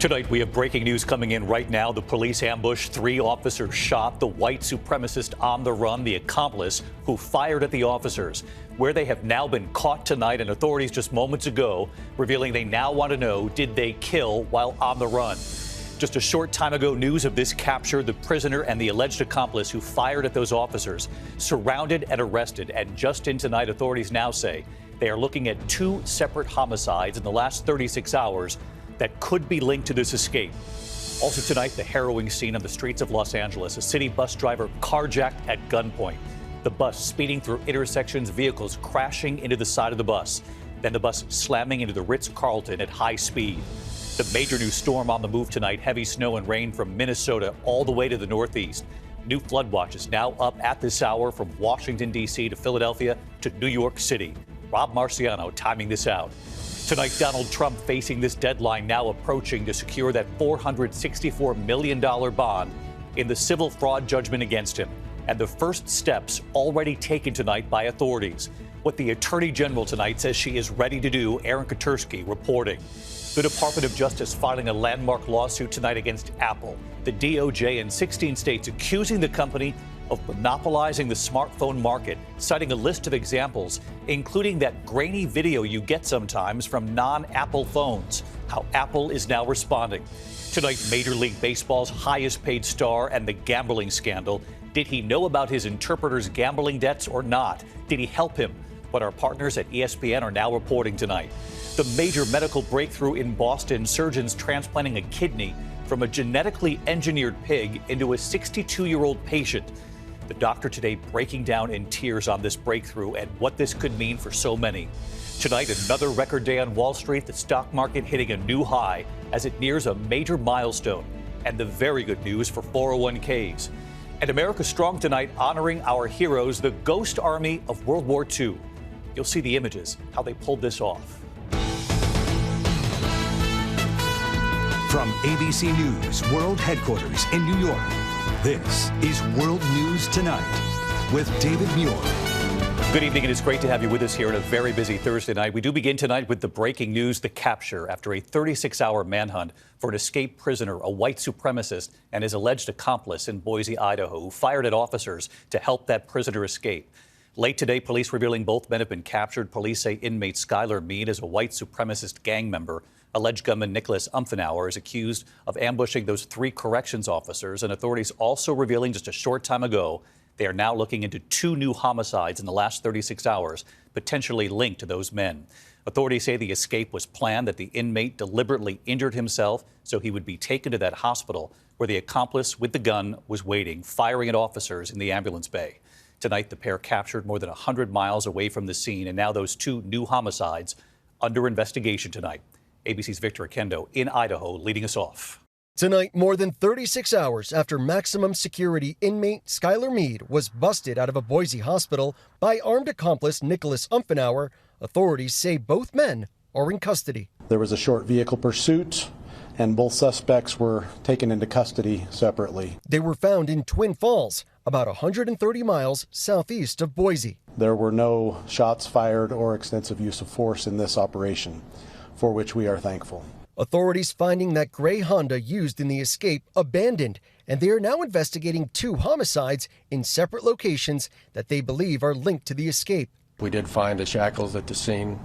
Tonight, we have breaking news coming in right now. The police ambush, 3 officers shot, the white supremacist on the run, the accomplice who fired at the officers. Where they have now been caught tonight, and authorities just moments ago revealing they now want to know, did they kill while on the run? Just a short time ago, news of this capture, the prisoner and the alleged accomplice who fired at those officers, surrounded and arrested. And just in tonight, authorities now say they are looking at 2 separate homicides in the last 36 hours that could be linked to this escape. Also tonight, the harrowing scene on the streets of Los Angeles. A city bus driver carjacked at gunpoint. The bus speeding through intersections, vehicles crashing into the side of the bus. Then the bus slamming into the Ritz-Carlton at high speed. The major new storm on the move tonight. Heavy snow and rain from Minnesota all the way to the Northeast. New flood watches now up at this hour from Washington, D.C. to Philadelphia to New York City. Rob Marciano timing this out. Tonight, Donald Trump facing this deadline now approaching to secure that $464 million bond in the civil fraud judgment against him. And the first steps already taken tonight by authorities. What the Attorney General tonight says she is ready to do, Aaron Katersky reporting. The Department of Justice filing a landmark lawsuit tonight against Apple. The DOJ in 16 states accusing the company of monopolizing the smartphone market, citing a list of examples, including that grainy video you get sometimes from non-Apple phones. How Apple is now responding. Tonight, Major League Baseball's highest paid star and the gambling scandal. Did he know about his interpreter's gambling debts or not? Did he help him? What our partners at ESPN are now reporting tonight. The major medical breakthrough in Boston, surgeons transplanting a kidney from a genetically engineered pig into a 62-year-old patient. The doctor today breaking down in tears on this breakthrough and what this could mean for so many. Tonight, another record day on Wall Street, the stock market hitting a new high as it nears a major milestone. And the very good news for 401ks. And America Strong tonight honoring our heroes, the Ghost Army of World War II. You'll see the images, how they pulled this off. From ABC News World Headquarters in New York, this is World News Tonight with David Muir. Good evening, and it's great to have you with us here on a very busy Thursday night. We do begin tonight with the breaking news, the capture after a 36-hour manhunt for an escaped prisoner, a white supremacist, and his alleged accomplice in Boise, Idaho, who fired at officers to help that prisoner escape. Late today, police revealing both men have been captured. Police say inmate Skylar Mead is a white supremacist gang member. Alleged gunman Nicholas Umfenauer is accused of ambushing those 3 corrections officers, and authorities also revealing just a short time ago they are now looking into 2 new homicides in the last 36 hours, potentially linked to those men. Authorities say the escape was planned, that the inmate deliberately injured himself so he would be taken to that hospital where the accomplice with the gun was waiting, firing at officers in the ambulance bay. Tonight, the pair captured more than 100 miles away from the scene, and now those 2 new homicides under investigation tonight. ABC's Victor Oquendo in Idaho leading us off. Tonight, more than 36 hours after maximum security inmate Skylar Mead was busted out of a Boise hospital by armed accomplice Nicholas Umfenauer, authorities say both men are in custody. There was a short vehicle pursuit, and both suspects were taken into custody separately. They were found in Twin Falls, about 130 miles southeast of Boise. There were no shots fired or extensive use of force in this operation, for which we are thankful. Authorities finding that gray Honda used in the escape abandoned, and they are now investigating 2 homicides in separate locations that they believe are linked to the escape. We did find the shackles at the scene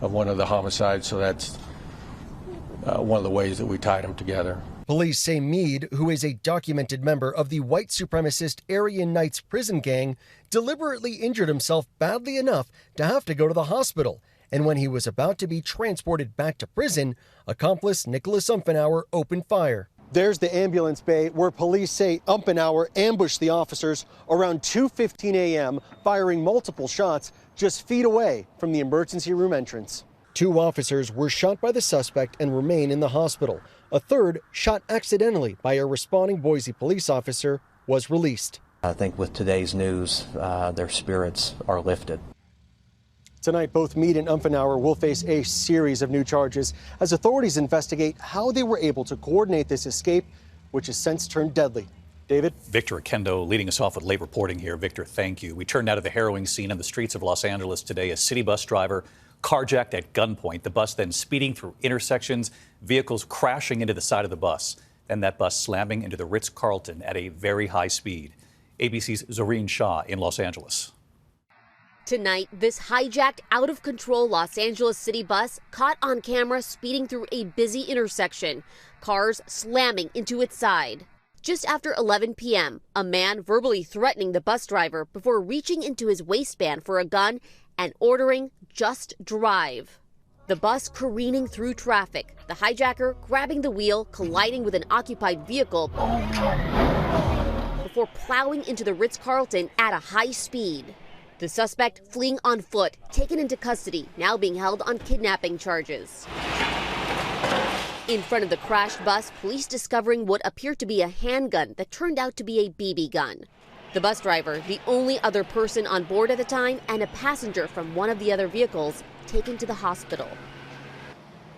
of one of the homicides, so that's one of the ways that we tied them together. Police say Mead, who is a documented member of the white supremacist Aryan Knights prison gang, deliberately injured himself badly enough to have to go to the hospital. And when he was about to be transported back to prison, accomplice Nicholas Umfenauer opened fire. There's the ambulance bay where police say Umfenauer ambushed the officers around 2:15 a.m., firing multiple shots just feet away from the emergency room entrance. 2 officers were shot by the suspect and remain in the hospital. A third, shot accidentally by a responding Boise police officer, was released. I think with today's news, their spirits are lifted. Tonight, both Mead and Umfenauer will face a series of new charges as authorities investigate how they were able to coordinate this escape, which has since turned deadly. David? Victor Oquendo leading us off with late reporting here. Victor, thank you. We turn now to the harrowing scene on the streets of Los Angeles today. A city bus driver Carjacked at gunpoint, the bus then speeding through intersections, vehicles crashing into the side of the bus, then that bus slamming into the Ritz-Carlton at a very high speed. ABC's Zoreen Shah in Los Angeles. Tonight, this hijacked, out-of-control Los Angeles city bus caught on camera speeding through a busy intersection, cars slamming into its side. Just after 11 p.m., a man verbally threatening the bus driver before reaching into his waistband for a gun and ordering just drive. The bus careening through traffic, the hijacker grabbing the wheel, colliding with an occupied vehicle before plowing into the Ritz-Carlton at a high speed. The suspect fleeing on foot, taken into custody, now being held on kidnapping charges. In front of the crashed bus, police discovering what appeared to be a handgun that turned out to be a BB gun. The bus driver, the only other person on board at the time, and a passenger from one of the other vehicles taken to the hospital.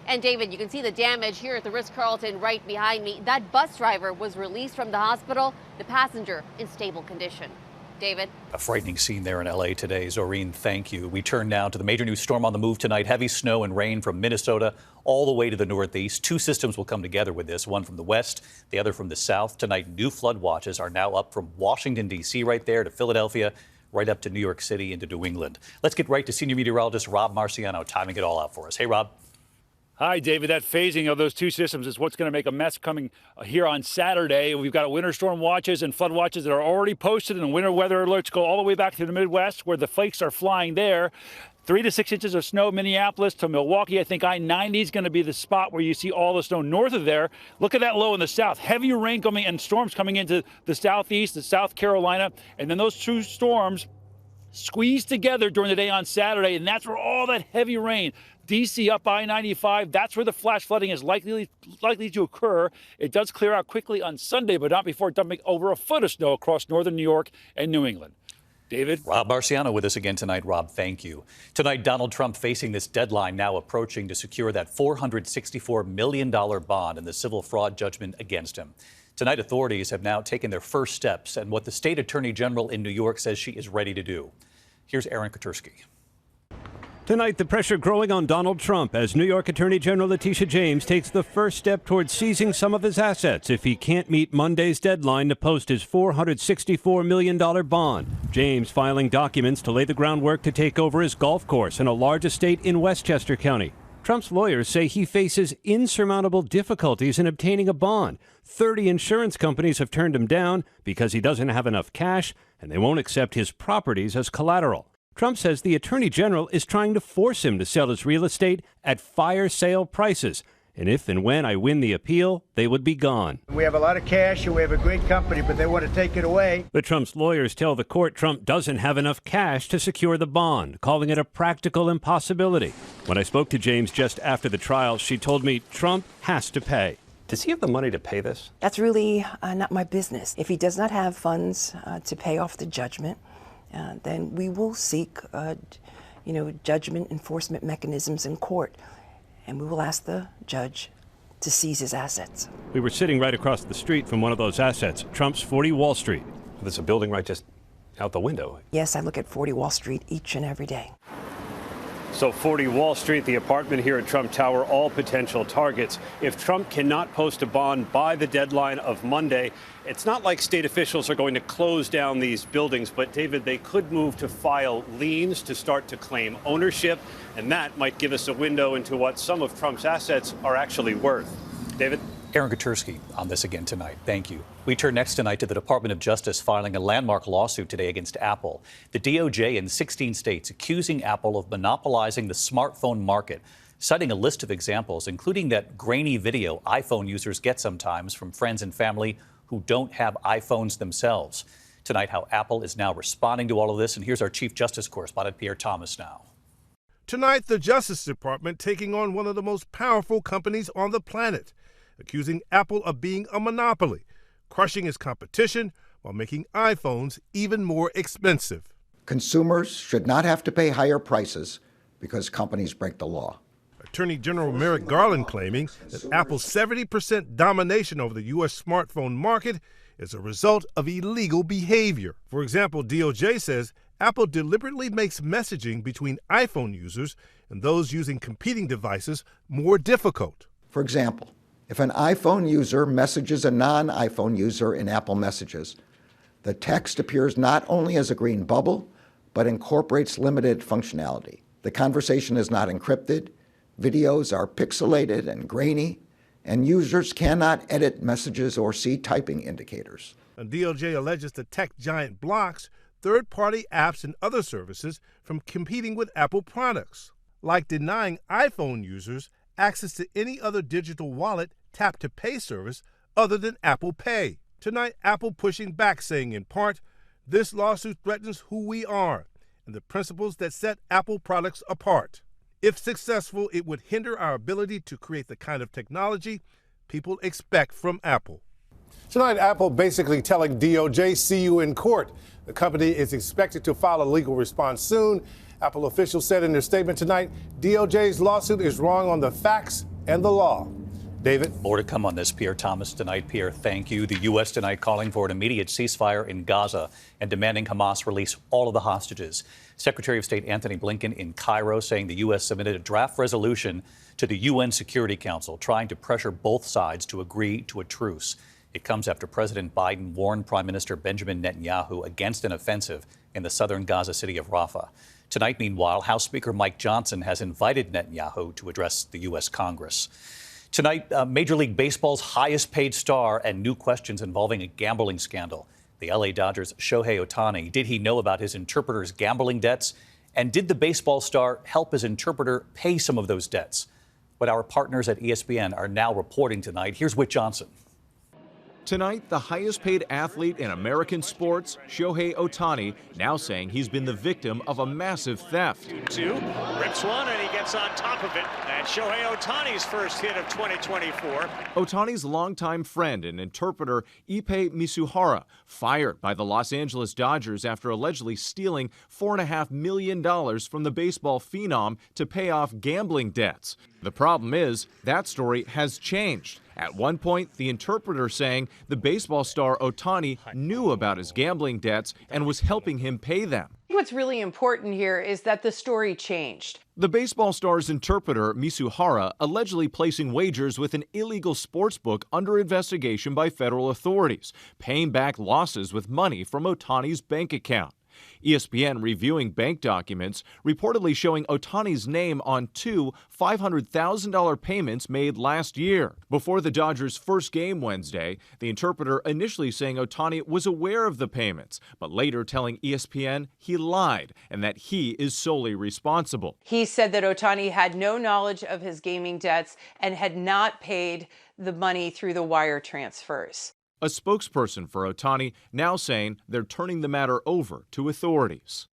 And David, you can see the damage here at the Ritz-Carlton right behind me. That bus driver was released from the hospital, the passenger in stable condition. David? A frightening scene there in L.A. today. Zoreen, thank you. We turn now to the major news storm on the move tonight. Heavy snow and rain from Minnesota all the way to the northeast. Two systems will come together with this, one from the west, the other from the south. Tonight, new flood watches are now up from Washington, D.C. right there to Philadelphia, right up to New York City into New England. Let's get right to senior meteorologist Rob Marciano timing it all out for us. Hey, Rob. Hi, David. That phasing of those two systems is what's going to make a mess coming here on Saturday. We've got winter storm watches and flood watches that are already posted, and winter weather alerts go all the way back to the Midwest, where the flakes are flying there. 3 to 6 inches of snow, Minneapolis to Milwaukee. I think I-90 is going to be the spot where you see all the snow north of there. Look at that low in the south. Heavy rain coming and storms coming into the southeast, the South Carolina, and then those two storms squeeze together during the day on Saturday, and that's where all that heavy rain. D.C. up I-95, that's where the flash flooding is likely to occur. It does clear out quickly on Sunday, but not before dumping over a foot of snow across northern New York and New England. David? Rob Marciano with us again tonight. Rob, thank you. Tonight, Donald Trump facing this deadline now approaching to secure that $464 million bond in the civil fraud judgment against him. Tonight, authorities have now taken their first steps and what the state attorney general in New York says she is ready to do. Here's Aaron Katersky. Tonight, the pressure growing on Donald Trump as New York Attorney General Letitia James takes the first step towards seizing some of his assets if he can't meet Monday's deadline to post his $464 million bond. James filing documents to lay the groundwork to take over his golf course in a large estate in Westchester County. Trump's lawyers say he faces insurmountable difficulties in obtaining a bond. 30 insurance companies have turned him down because he doesn't have enough cash, and they won't accept his properties as collateral. Trump says the Attorney General is trying to force him to sell his real estate at fire sale prices. And if and when I win the appeal, they would be gone. We have a lot of cash and we have a great company, but they want to take it away. But Trump's lawyers tell the court Trump doesn't have enough cash to secure the bond, calling it a practical impossibility. When I spoke to James just after the trial, she told me Trump has to pay. Does he have the money to pay this? That's really not my business. If he does not have funds to pay off the judgment, then we will seek, judgment enforcement mechanisms in court, and we will ask the judge to seize his assets. We were sitting right across the street from one of those assets, Trump's 40 Wall Street. There's a building right just out the window. Yes, I look at 40 Wall Street each and every day. So 40 Wall Street, the apartment here at Trump Tower, all potential targets. If Trump cannot post a bond by the deadline of Monday, it's not like state officials are going to close down these buildings, but David, they could move to file liens to start to claim ownership, and that might give us a window into what some of Trump's assets are actually worth. David? Aaron Katersky on this again tonight. Thank you. We turn next tonight to the Department of Justice filing a landmark lawsuit today against Apple. The DOJ in 16 states accusing Apple of monopolizing the smartphone market, citing a list of examples, including that grainy video iPhone users get sometimes from friends and family who don't have iPhones themselves. Tonight, how Apple is now responding to all of this. And here's our Chief Justice correspondent, Pierre Thomas, now. Tonight, the Justice Department taking on one of the most powerful companies on the planet, accusing Apple of being a monopoly, crushing its competition while making iPhones even more expensive. Consumers should not have to pay higher prices because companies break the law. Attorney General Merrick Garland claiming that Apple's 70% domination over the U.S. smartphone market is a result of illegal behavior. For example, DOJ says Apple deliberately makes messaging between iPhone users and those using competing devices more difficult. For example, if an iPhone user messages a non-iPhone user in Apple Messages, the text appears not only as a green bubble, but incorporates limited functionality. The conversation is not encrypted, videos are pixelated and grainy, and users cannot edit messages or see typing indicators. And DOJ alleges the tech giant blocks third-party apps and other services from competing with Apple products, like denying iPhone users access to any other digital wallet tap-to-pay service other than Apple Pay. Tonight, Apple pushing back, saying in part, this lawsuit threatens who we are and the principles that set Apple products apart. If successful, it would hinder our ability to create the kind of technology people expect from Apple. Tonight, Apple basically telling DOJ, see you in court. The company is expected to file a legal response soon. Apple officials said in their statement tonight, DOJ's lawsuit is wrong on the facts and the law. David? More to come on this. Pierre Thomas tonight. Pierre, thank you. The U.S. tonight calling for an immediate ceasefire in Gaza and demanding Hamas release all of the hostages. Secretary of State Anthony Blinken in Cairo saying the U.S. submitted a draft resolution to the UN Security Council trying to pressure both sides to agree to a truce. It comes after President Biden warned Prime Minister Benjamin Netanyahu against an offensive in the southern Gaza city of Rafah. Tonight, meanwhile, House Speaker Mike Johnson has invited Netanyahu to address the U.S. Congress. Tonight, Major League Baseball's highest paid star and new questions involving a gambling scandal. The L.A. Dodgers' Shohei Ohtani. Did he know about his interpreter's gambling debts? And did the baseball star help his interpreter pay some of those debts? What our partners at ESPN are now reporting tonight. Here's Whit Johnson. Tonight, the highest paid athlete in American sports, Shohei Ohtani, now saying he's been the victim of a massive theft. 2-2, rips one, and he gets on top of it. And Shohei Ohtani's first hit of 2024. Ohtani's longtime friend and interpreter, Ippei Misuhara, fired by the Los Angeles Dodgers after allegedly stealing $4.5 million from the baseball phenom to pay off gambling debts. The problem is, that story has changed. At one point, the interpreter saying the baseball star Ohtani knew about his gambling debts and was helping him pay them. What's really important here is that the story changed. The baseball star's interpreter, Misuhara, allegedly placing wagers with an illegal sports book under investigation by federal authorities, paying back losses with money from Ohtani's bank account. ESPN reviewing bank documents, reportedly showing Ohtani's name on two $500,000 payments made last year. Before the Dodgers' first game Wednesday, the interpreter initially saying Ohtani was aware of the payments, but later telling ESPN he lied and that he is solely responsible. He said that Ohtani had no knowledge of his gaming debts and had not paid the money through the wire transfers. A spokesperson for Ohtani now saying they're turning the matter over to authorities.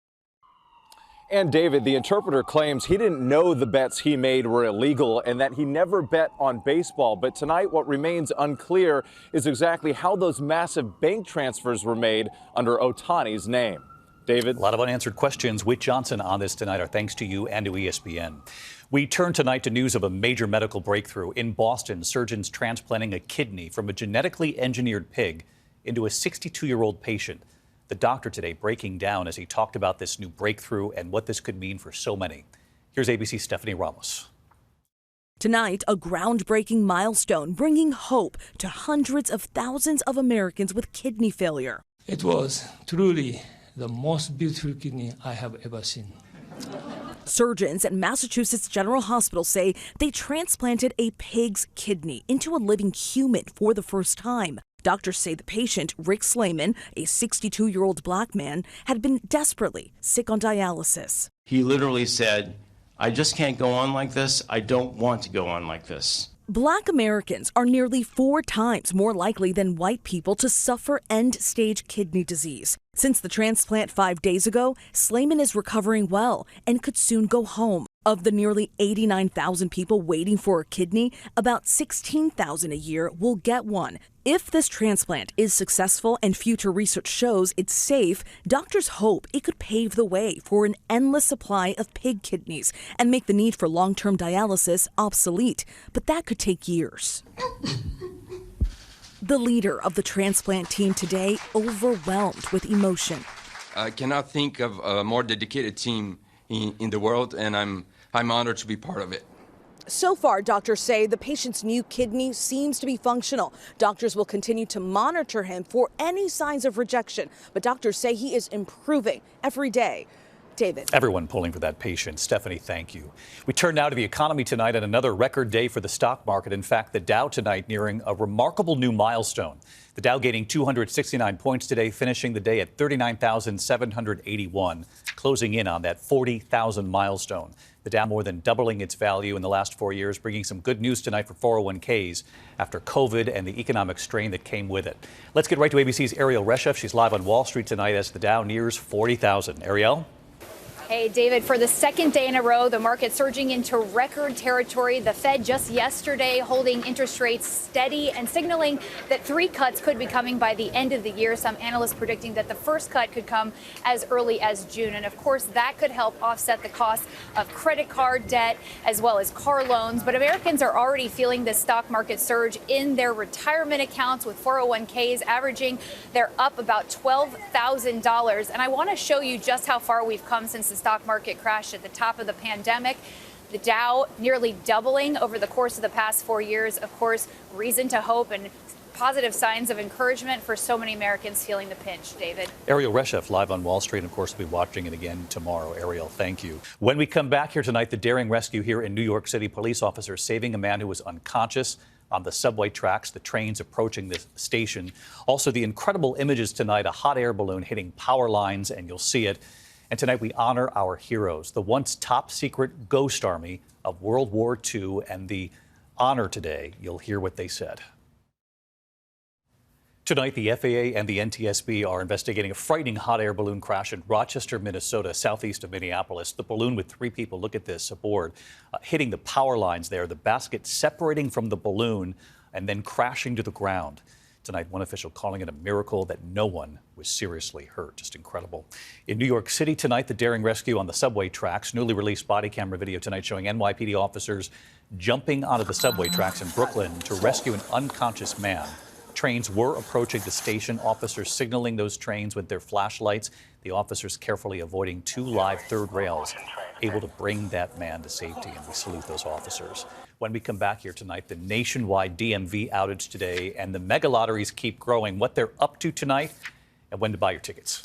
And David, the interpreter claims he didn't know the bets he made were illegal and that he never bet on baseball. But tonight, what remains unclear is exactly how those massive bank transfers were made under Ohtani's name. David? A lot of unanswered questions. Whit Johnson on this tonight. Our thanks to you and to ESPN. We turn tonight to news of a major medical breakthrough. In Boston, surgeons transplanting a kidney from a genetically engineered pig into a 62-year-old patient. The doctor today breaking down as he talked about this new breakthrough and what this could mean for so many. Here's ABC's Stephanie Ramos. Tonight, a groundbreaking milestone bringing hope to hundreds of thousands of Americans with kidney failure. It was truly the most beautiful kidney I have ever seen. Surgeons at Massachusetts General Hospital say they transplanted a pig's kidney into a living human for the first time. Doctors say the patient, Rick Slayman, a 62-year-old black man, had been desperately sick on dialysis. He literally said, I just can't go on like this. I don't want to go on like this. Black Americans are nearly 4 times more likely than white people to suffer end-stage kidney disease. Since the transplant 5 days ago, Slayman is recovering well and could soon go home. Of the nearly 89,000 people waiting for a kidney, about 16,000 a year will get one. If this transplant is successful and future research shows it's safe, doctors hope it could pave the way for an endless supply of pig kidneys and make the need for long-term dialysis obsolete. But that could take years. The leader of the transplant team today overwhelmed with emotion. I cannot think of a more dedicated team in the world, and I'm honored to be part of it. So far, doctors say the patient's new kidney seems to be functional. Doctors will continue to monitor him for any signs of rejection, but doctors say he is improving every day. David. Everyone pulling for that patient. Stephanie, thank you. We turn now to the economy tonight and another record day for the stock market. In fact, the Dow tonight nearing a remarkable new milestone. The Dow gaining 269 points today, finishing the day at 39,781, closing in on that 40,000 milestone. The Dow more than doubling its value in the last 4 years, bringing some good news tonight for 401ks after COVID and the economic strain that came with it. Let's get right to ABC's Ariel Reshef. She's live on Wall Street tonight as the Dow nears 40,000. Ariel? Hey, David, for the second day in a row, the market surging into record territory. The Fed just yesterday holding interest rates steady and signaling that 3 cuts could be coming by the end of the year. Some analysts predicting that the first cut could come as early as June. And of course, that could help offset the cost of credit card debt as well as car loans. But Americans are already feeling the stock market surge in their retirement accounts, with 401ks averaging. They're up about $12,000. And I want to show you just how far we've come since the stock market crashed at the top of the pandemic. The Dow nearly doubling over the course of the past 4 years. Of course, reason to hope and positive signs of encouragement for so many Americans feeling the pinch. David. Ariel Reshef live on Wall Street. And of course, we'll be watching it again tomorrow. Ariel, thank you. When we come back here tonight, the daring rescue here in New York City. Police officers saving a man who was unconscious on the subway tracks, the trains approaching this station. Also, the incredible images tonight, a hot air balloon hitting power lines, and you'll see it. And tonight we honor our heroes, the once top secret Ghost Army of World War II, and the honor today, you'll hear what they said. Tonight, the FAA and the NTSB are investigating a frightening hot air balloon crash in Rochester, Minnesota, southeast of Minneapolis. The balloon with 3 people, look at this, aboard, hitting the power lines there, the basket separating from the balloon and then crashing to the ground. Tonight, one official calling it a miracle that no one was seriously hurt. Just incredible. In New York City tonight, the daring rescue on the subway tracks. Newly released body camera video tonight showing NYPD officers jumping onto the subway tracks in Brooklyn to rescue an unconscious man. Trains were approaching the station, officers signaling those trains with their flashlights. The officers carefully avoiding 2 live third rails, able to bring that man to safety, and we salute those officers. When we come back here tonight, the nationwide DMV outage today, and the mega lotteries keep growing, what they're up to tonight, and when to buy your tickets.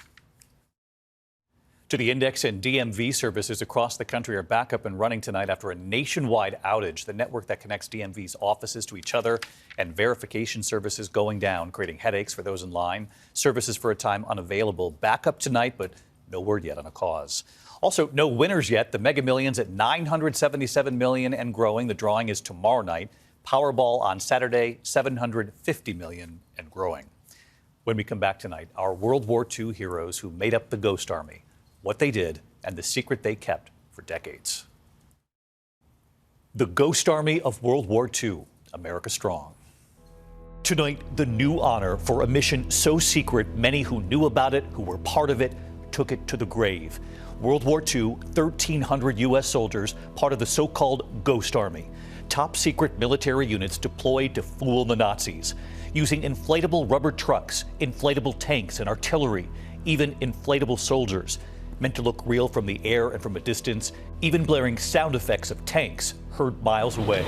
To the index, and DMV services across the country are back up and running tonight after a nationwide outage. The network that connects DMV's offices to each other and verification services going down, creating headaches for those in line. Services for a time unavailable. Back up tonight, but no word yet on a cause. Also, no winners yet. The Mega Millions at $977 million and growing. The drawing is tomorrow night. Powerball on Saturday, $750 million and growing. When we come back tonight, our World War II heroes who made up the Ghost Army, what they did, and the secret they kept for decades. The Ghost Army of World War II, America Strong. Tonight, the new honor for a mission so secret, many who knew about it, who were part of it, took it to the grave. World War II, 1,300 U.S. soldiers, part of the so-called Ghost Army. Top secret military units deployed to fool the Nazis, using inflatable rubber trucks, inflatable tanks and artillery, even inflatable soldiers, meant to look real from the air and from a distance, even blaring sound effects of tanks heard miles away.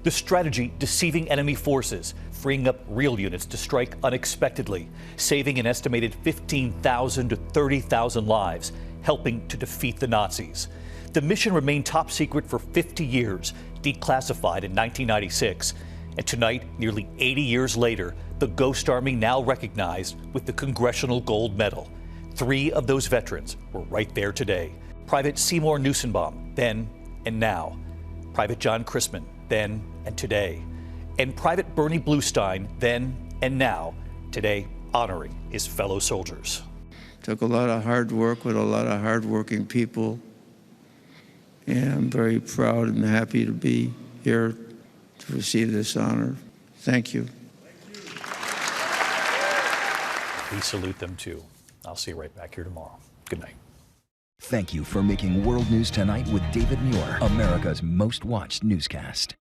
The strategy deceiving enemy forces, freeing up real units to strike unexpectedly, saving an estimated 15,000 to 30,000 lives, helping to defeat the Nazis. The mission remained top secret for 50 years, declassified in 1996. And tonight, nearly 80 years later, the Ghost Army now recognized with the Congressional Gold Medal. 3 of those veterans were right there today. Private Seymour Nussenbaum, then and now. Private John Chrisman, then and today. And Private Bernie Bluestein, then and now, today honoring his fellow soldiers. Took a lot of hard work with a lot of hardworking people. And I'm very proud and happy to be here to receive this honor. Thank you. We salute them too. I'll see you right back here tomorrow. Good night. Thank you for making World News Tonight with David Muir, America's most watched newscast.